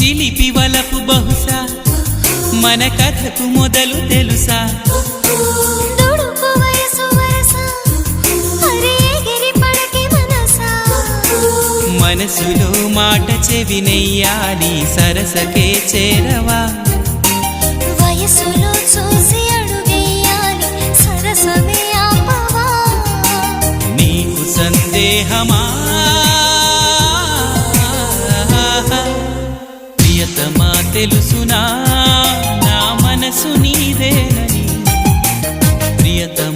చిలిపి వలపు బహుశా మన కథకు మొదలు తెలుసా మనసులో మాట చెవినెయ్యాలి సరసకే చేరవా వయసులో చూసి అడుగేయాలి సరసమే ఆపవా నీకు సందేహమా ప్రియతమా తెలుసునా నా మనసు నీదేనని ప్రియతమా